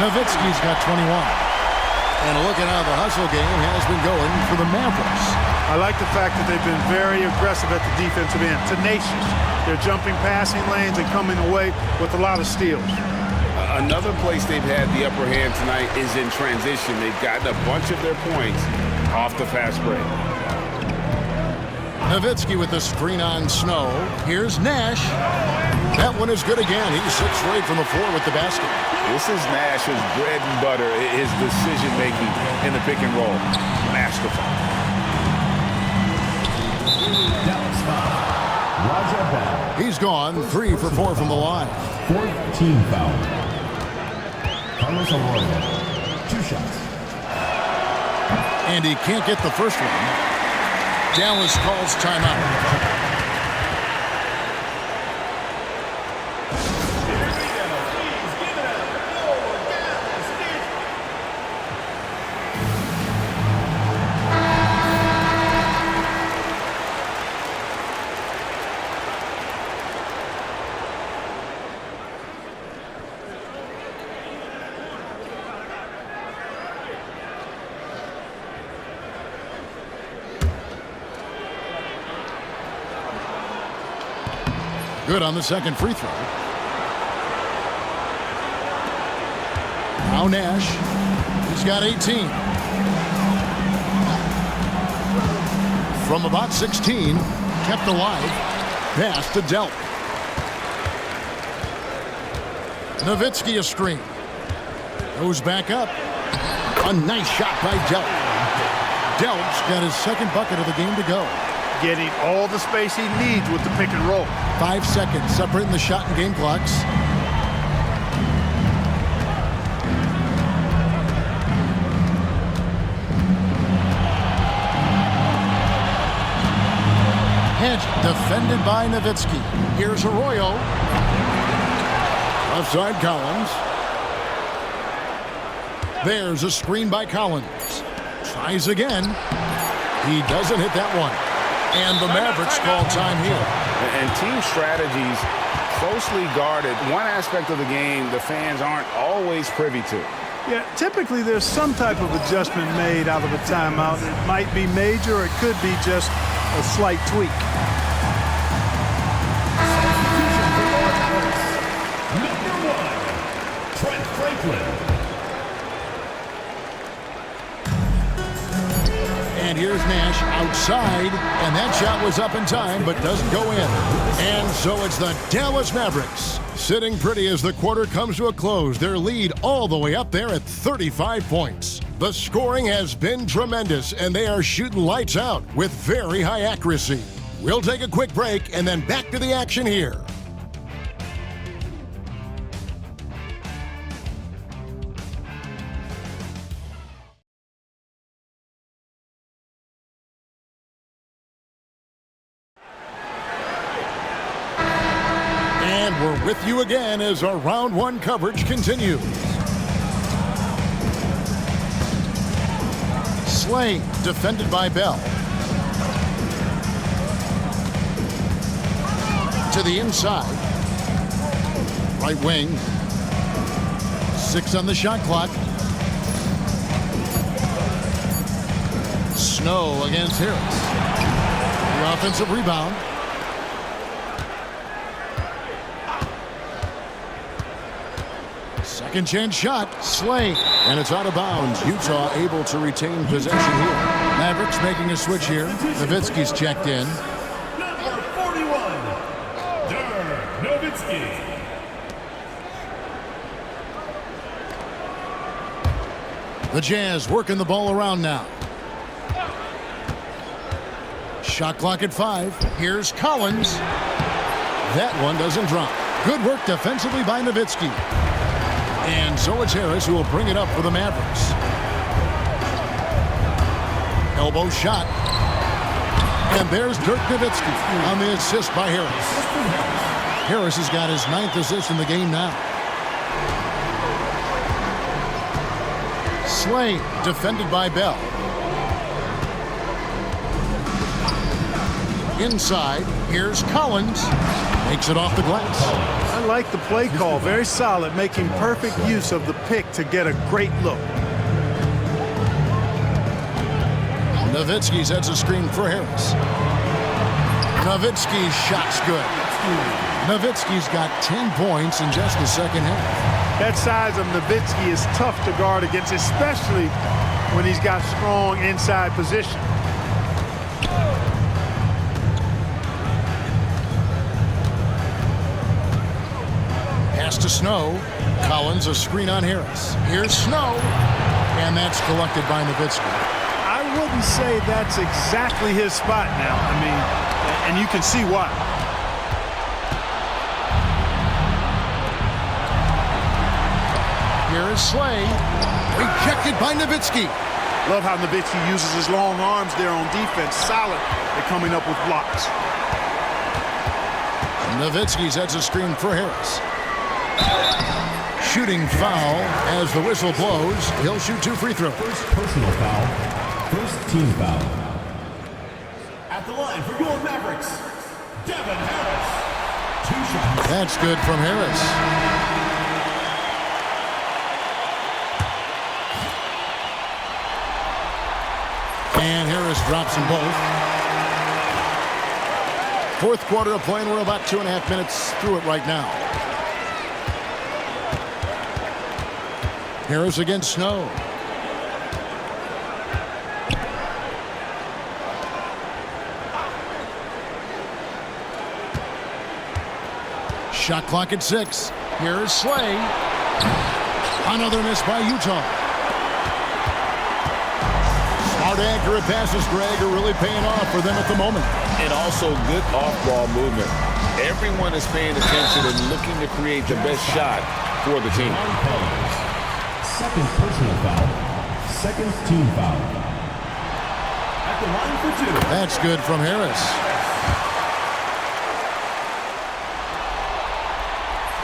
S1: Nowitzki's got 21. And look at how the hustle game has been going for the Mavericks.
S3: I like the fact that they've been very aggressive at the defensive end. Tenacious. They're jumping passing lanes and coming away with a lot of steals.
S2: Another place they've had the upper hand tonight is in transition. They've gotten a bunch of their points off the fast break.
S1: Nowitzki with the screen on Snow. Here's Nash. That one is good again. He's 6 straight from the floor with the basket.
S2: This is Nash's bread and butter, his decision-making in the pick and roll. Masterful.
S5: Dallas foul. Raja Bell.
S1: He's gone 3 for 4 from the line.
S5: 14 foul. Carlos Arroyo. 2 shots.
S1: And he can't get the first one. Dallas calls timeout. Good on the second free throw. Now Nash. He's got 18. From about 16, kept alive. Pass to Delp. Nowitzki a screen. Goes back up. A nice shot by Delp. Delp's got his second bucket of the game to go.
S3: Getting all the space he needs with the pick and roll.
S1: 5 seconds separating the shot and game clocks. Hedge defended by Nowitzki. Here's Arroyo. Offside Collins. There's a screen by Collins. Tries again. He doesn't hit that one. And the Mavericks call time here.
S2: And team strategies closely guarded. One aspect of the game the fans aren't always privy to.
S3: Yeah, typically there's some type of adjustment made out of a timeout. It might be major, or it could be just a slight tweak.
S5: Number 1, Trent Franklin.
S1: And here's Nash outside, and that shot was up in time, but doesn't go in. And so it's the Dallas Mavericks sitting pretty as the quarter comes to a close. Their lead all the way up there at 35 points. The scoring has been tremendous, and they are shooting lights out with very high accuracy. We'll take a quick break and then back to the action here. And we're with you again as our round one coverage continues. Slay defended by Bell. To the inside. Right wing. 6 on the shot clock. Snow against Harris. The offensive rebound. Second chance shot, Slay, and it's out of bounds. Utah able to retain possession here. Mavericks making a switch here. Nowitzki's checked in.
S5: Number 41, Dirk Nowitzki.
S1: The Jazz working the ball around now. Shot clock at 5. Here's Collins. That one doesn't drop. Good work defensively by Nowitzki. And so it's Harris who will bring it up for the Mavericks. Elbow shot. And there's Dirk Nowitzki on the assist by Harris. Harris has got his 9th assist in the game now. Slay defended by Bell. Inside, here's Collins. Makes it off the glass.
S3: I like the play call. Very solid, making perfect use of the pick to get a great look.
S1: Nowitzki sets a screen for Harris. Nowitzki's shot's good. Nowitzki's got 10 points in just the second half.
S3: That size of Nowitzki is tough to guard against, especially when he's got strong inside position.
S1: Pass to Snow. Collins a screen on Harris. Here's Snow. And that's collected by Nowitzki.
S3: I wouldn't say that's exactly his spot now. I mean, and you can see why.
S1: Here is Slay. Rejected by Nowitzki.
S3: Love how Nowitzki uses his long arms there on defense. Solid at coming up with blocks.
S1: Nowitzki sets a screen for Harris. Shooting foul as the whistle blows. He'll shoot 2 free throws.
S5: First personal foul. First team foul. At the line for your Mavericks, Devin Harris. 2 shots.
S1: That's good from Harris. And Harris drops them both. 4th quarter of play, and we're about 2.5 minutes through it right now. Harris against Snow. Shot clock at 6. Here's Slay. Another miss by Utah. Hard, accurate passes, Greg, are really paying off for them at the moment.
S2: And also good off-ball movement. Everyone is paying attention and looking to create the best shot for the team.
S5: Second personal foul. Second team foul. At the line for 2.
S1: That's good from Harris.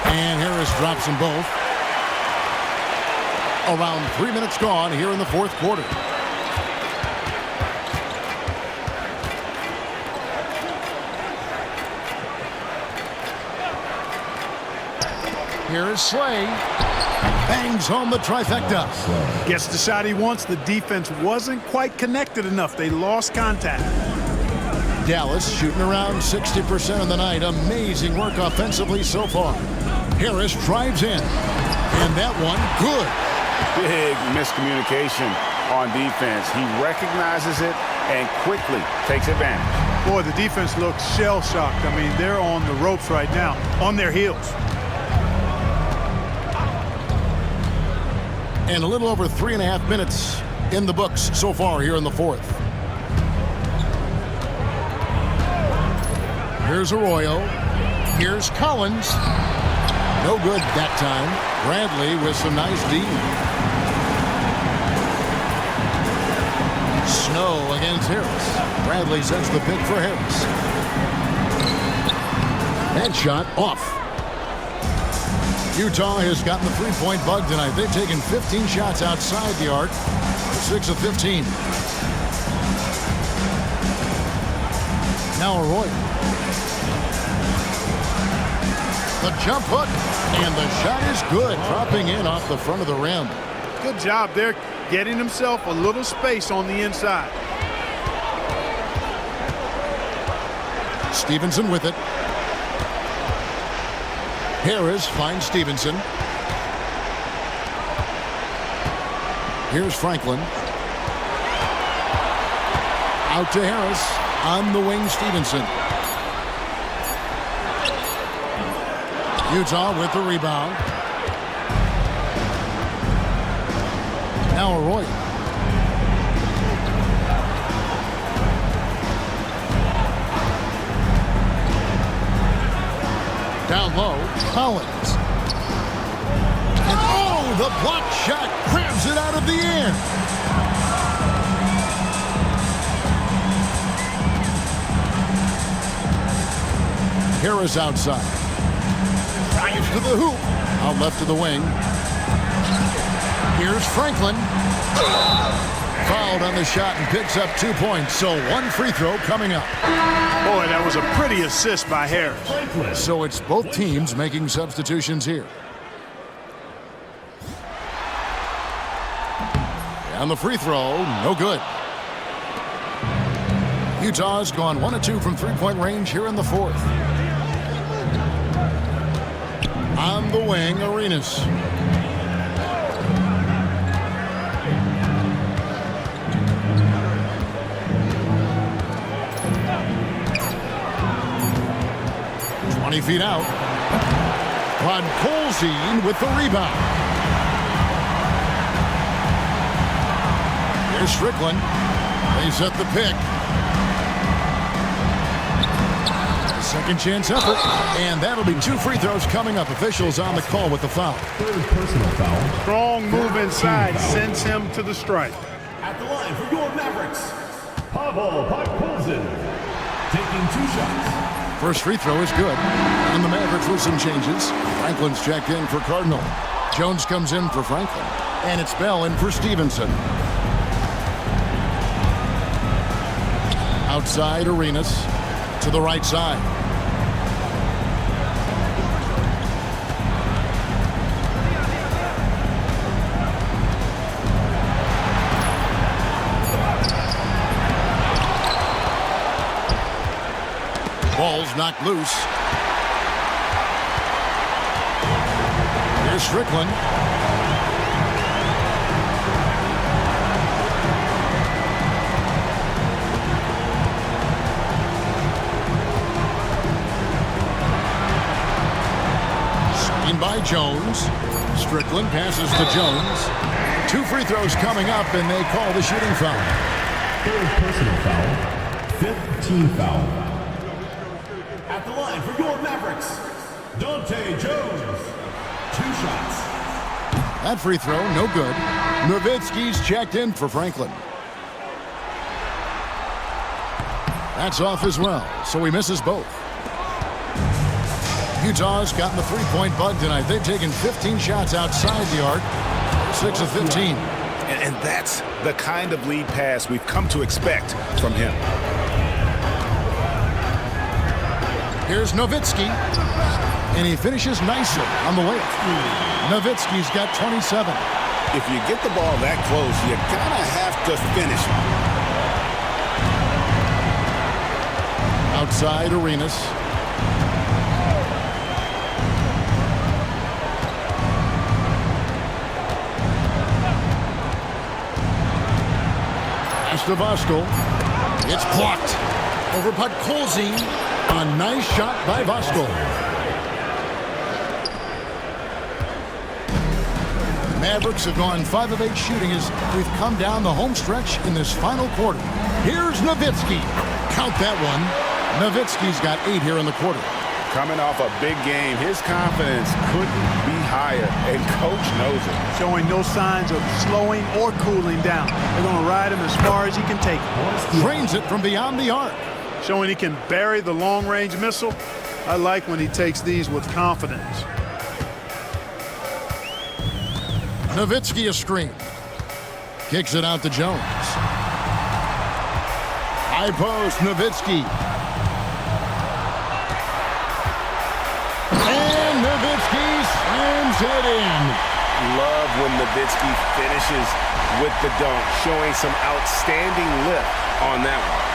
S1: And Harris drops them both. Around 3 minutes gone here in the fourth quarter. Here's Slay. Bangs home the trifecta.
S3: Gets the shot he wants. The defense wasn't quite connected enough. They lost contact.
S1: Dallas shooting around 60% of the night. Amazing work offensively so far. Harris drives in. And that one, good.
S4: Big miscommunication on defense. He recognizes it and quickly takes advantage.
S3: Boy, the defense looks shell-shocked. I mean, they're on the ropes right now, on their heels.
S1: And a little over 3.5 minutes in the books so far here in the fourth. Here's Arroyo. Here's Collins. No good that time. Bradley with some nice D. Snow against Harris. Bradley sends the pick for Harris. That shot off. Utah has gotten the three-point bug tonight. They've taken 15 shots outside the arc. 6 of 15. Now Arroyo. The jump hook. And the shot is good. Dropping in off the front of the rim.
S3: Good job there, getting himself a little space on the inside.
S1: Stevenson with it. Harris finds Stevenson. Here's Franklin. Out to Harris. On the wing, Stevenson. Utah with the rebound. Now Arroyo. Down low, Collins. And oh, the block shot grabs it out of the air. Harris outside. Drives to the hoop. Out left to the wing. Here's Franklin. Fouled on the shot and picks up 2 points. So one free throw coming up.
S3: Boy, that was a pretty assist by Harris.
S1: So it's both teams making substitutions here. And the free throw, no good. Utah's gone 1 of 2 from three-point range here in the fourth. On the wing, Arenas. Feet out. Podkolzin with the rebound. Here's Strickland. They set the pick. Second chance effort. And that'll be 2 free throws coming up. Officials on the call with the foul.
S5: Third personal foul.
S3: Strong move inside sends him to the stripe.
S5: At the line for your Mavericks, Pavel Podkolzin, taking 2 shots.
S1: First free throw is good. And the Mavericks with some changes. Franklin's checked in for Cardinal. Jones comes in for Franklin. And it's Bell in for Stevenson. Outside Arenas to the right side. Ball's knocked loose. Here's Strickland. Screen by Jones. Strickland passes to Jones. 2 free throws coming up, and they call the shooting foul.
S5: Third personal foul. Fifth team foul. At the line for your Mavericks, Dante Jones. 2 shots.
S1: That free throw, no good. Nowitzki's checked in for Franklin. That's off as well, so he misses both. Utah's gotten the three-point bug tonight. They've taken 15 shots outside the arc, 6 of 15.
S2: And that's the kind of lead pass we've come to expect from him.
S1: Here's Nowitzki, and he finishes nicely on the layup. Nowitzki's got 27.
S2: If you get the ball that close, you kind of have to finish.
S1: Outside Arenas. Pass to Voskuhl. It's blocked. Over Podkolzin. A nice shot by Voskuhl. Mavericks have gone 5 of 8 shooting as we've come down the home stretch in this final quarter. Here's Nowitzki. Count that one. Nowitzki's got 8 here in the quarter.
S2: Coming off a big game, his confidence couldn't be higher, and coach knows it.
S3: Showing no signs of slowing or cooling down. They're going to ride him as far as he can take it.
S1: Trains it from beyond the arc.
S3: Showing he can bury the long-range missile. I like when he takes these with confidence.
S1: Nowitzki a screen. Kicks it out to Jones. High post, Nowitzki. And Nowitzki slams it in.
S4: Love when Nowitzki finishes with the dunk, showing some outstanding lift on that one.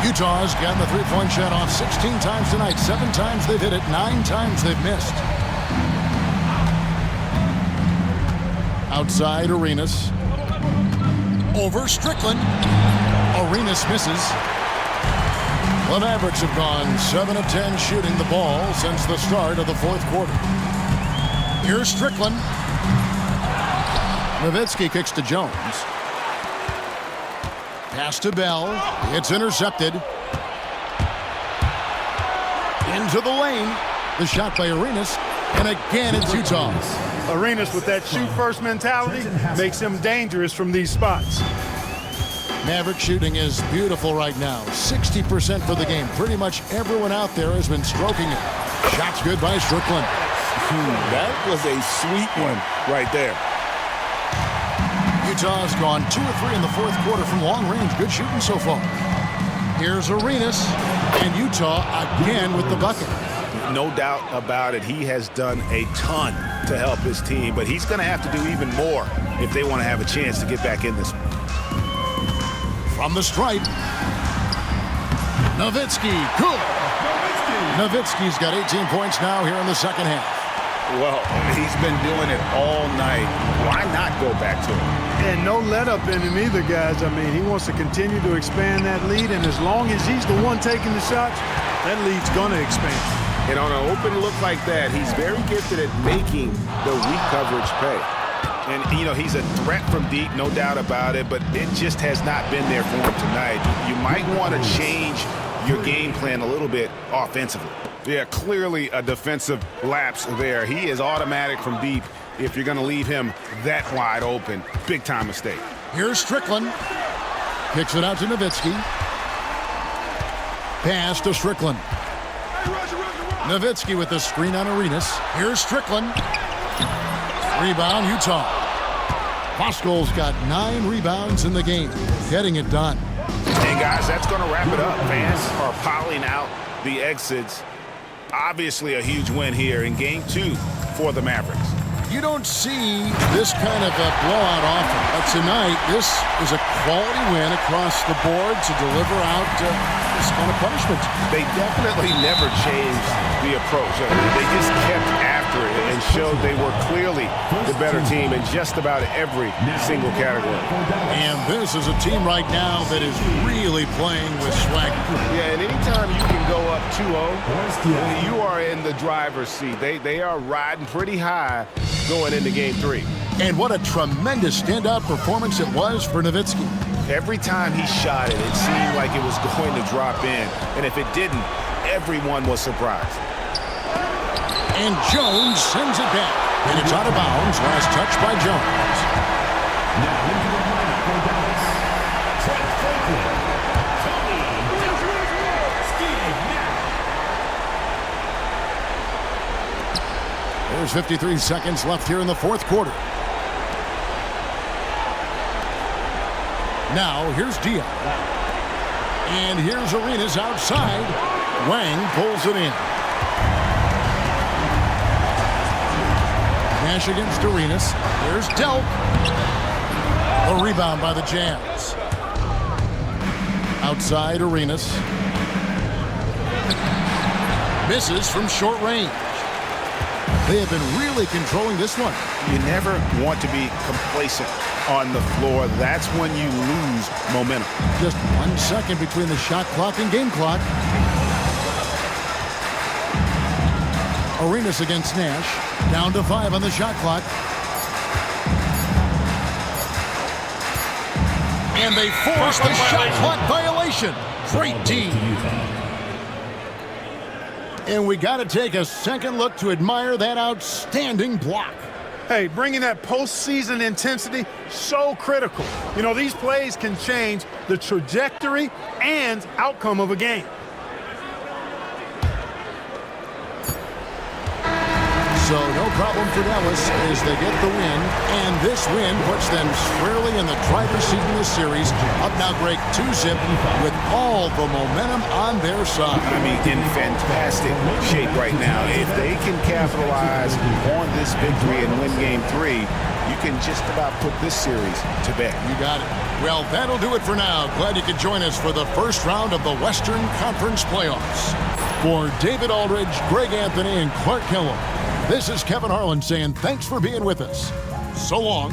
S1: Utah's gotten the three-point shot off 16 times tonight. 7 times they've hit it, 9 times they've missed. Outside Arenas. Over Strickland. Arenas misses. The Mavericks have gone 7 of 10 shooting the ball since the start of the fourth quarter. Here's Strickland. Nowitzki kicks to Jones. Pass to Bell. It's intercepted. Into the lane. The shot by Arenas. And again, it's Utah.
S3: Arenas with that shoot-first mentality makes him dangerous from these spots.
S1: Maverick shooting is beautiful right now. 60% for the game. Pretty much everyone out there has been stroking it. Shots good by Strickland.
S2: That was a sweet one right there.
S1: Utah's gone 2 of 3 in the fourth quarter from long range. Good shooting so far. Here's Arenas, and Utah again with the bucket.
S2: No doubt about it. He has done a ton to help his team, but he's going to have to do even more if they want to have a chance to get back in this one.
S1: From the stripe, Nowitzki, good. Nowitzki's got 18 points now here in the second half.
S2: Well, he's been doing it all night. Why not go back to it?
S3: And no let up in him either, guys. I mean, he wants to continue to expand that lead, and as long as he's the one taking the shots, that lead's going to expand.
S4: And on an open look like that, he's very gifted at making the weak coverage pay.
S2: And, you know, he's a threat from deep, no doubt about it, but it just has not been there for him tonight. You might want to change your game plan a little bit offensively. Yeah, clearly a defensive lapse there. He is automatic from deep if you're going to leave him that wide open. Big-time mistake.
S1: Here's Strickland. Kicks it out to Nowitzki. Pass to Strickland. Nowitzki with the screen on Arenas. Here's Strickland. Rebound, Utah. Voskuhl's got 9 rebounds in the game. Getting it done.
S2: And, guys, that's going to wrap it up. Fans are piling out the exits. Obviously a huge win here in Game 2 for the Mavericks.
S1: You don't see this kind of a blowout often. But tonight, this is a quality win across the board to deliver out this kind of punishment.
S2: They definitely never changed the approach. They just kept after
S4: victory and showed they were clearly the better team in just about every single category.
S1: And this is a team right now that is really playing with swagger.
S4: Yeah, and anytime you can go up 2-0, you are in the driver's seat. They are riding pretty high going into Game 3.
S1: And what a tremendous standout performance it was for Nowitzki.
S2: Every time he shot it, it seemed like it was going to drop in. And if it didn't, everyone was surprised.
S1: And Jones sends it back. And it's out of bounds. Last touch by Jones.
S5: Now into the lineup for Dallas. Trent Franklin. Tony. Steve Nash.
S1: There's 53 seconds left here in the fourth quarter. Now, here's Diaz. And here's Arenas outside. Wang pulls it in. Nash against Arenas. Here's Delk. A rebound by the Jazz. Outside Arenas. Misses from short range. They have been really controlling this one.
S2: You never want to be complacent on the floor. That's when you lose momentum.
S1: Just 1 second between the shot clock and game clock. Arenas against Nash. Down to 5 on the shot clock. And they force the shot clock violation. Great team. And we got to take a second look to admire that outstanding block.
S3: Hey, bringing that postseason intensity, so critical. You know, these plays can change the trajectory and outcome of a game.
S1: So no problem for Dallas as they get the win, and this win puts them squarely in the driver's seat in this series. Up now break 2-zip with all the momentum on their side.
S2: I mean, in fantastic shape right now. If they can capitalize on this victory and win Game 3, you can just about put this series to bed.
S1: You got it. Well, that'll do it for now. Glad you could join us for the first round of the Western Conference Playoffs. For David Aldridge, Greg Anthony, and Clark Kellogg, this is Kevin Harlan saying thanks for being with us. So long.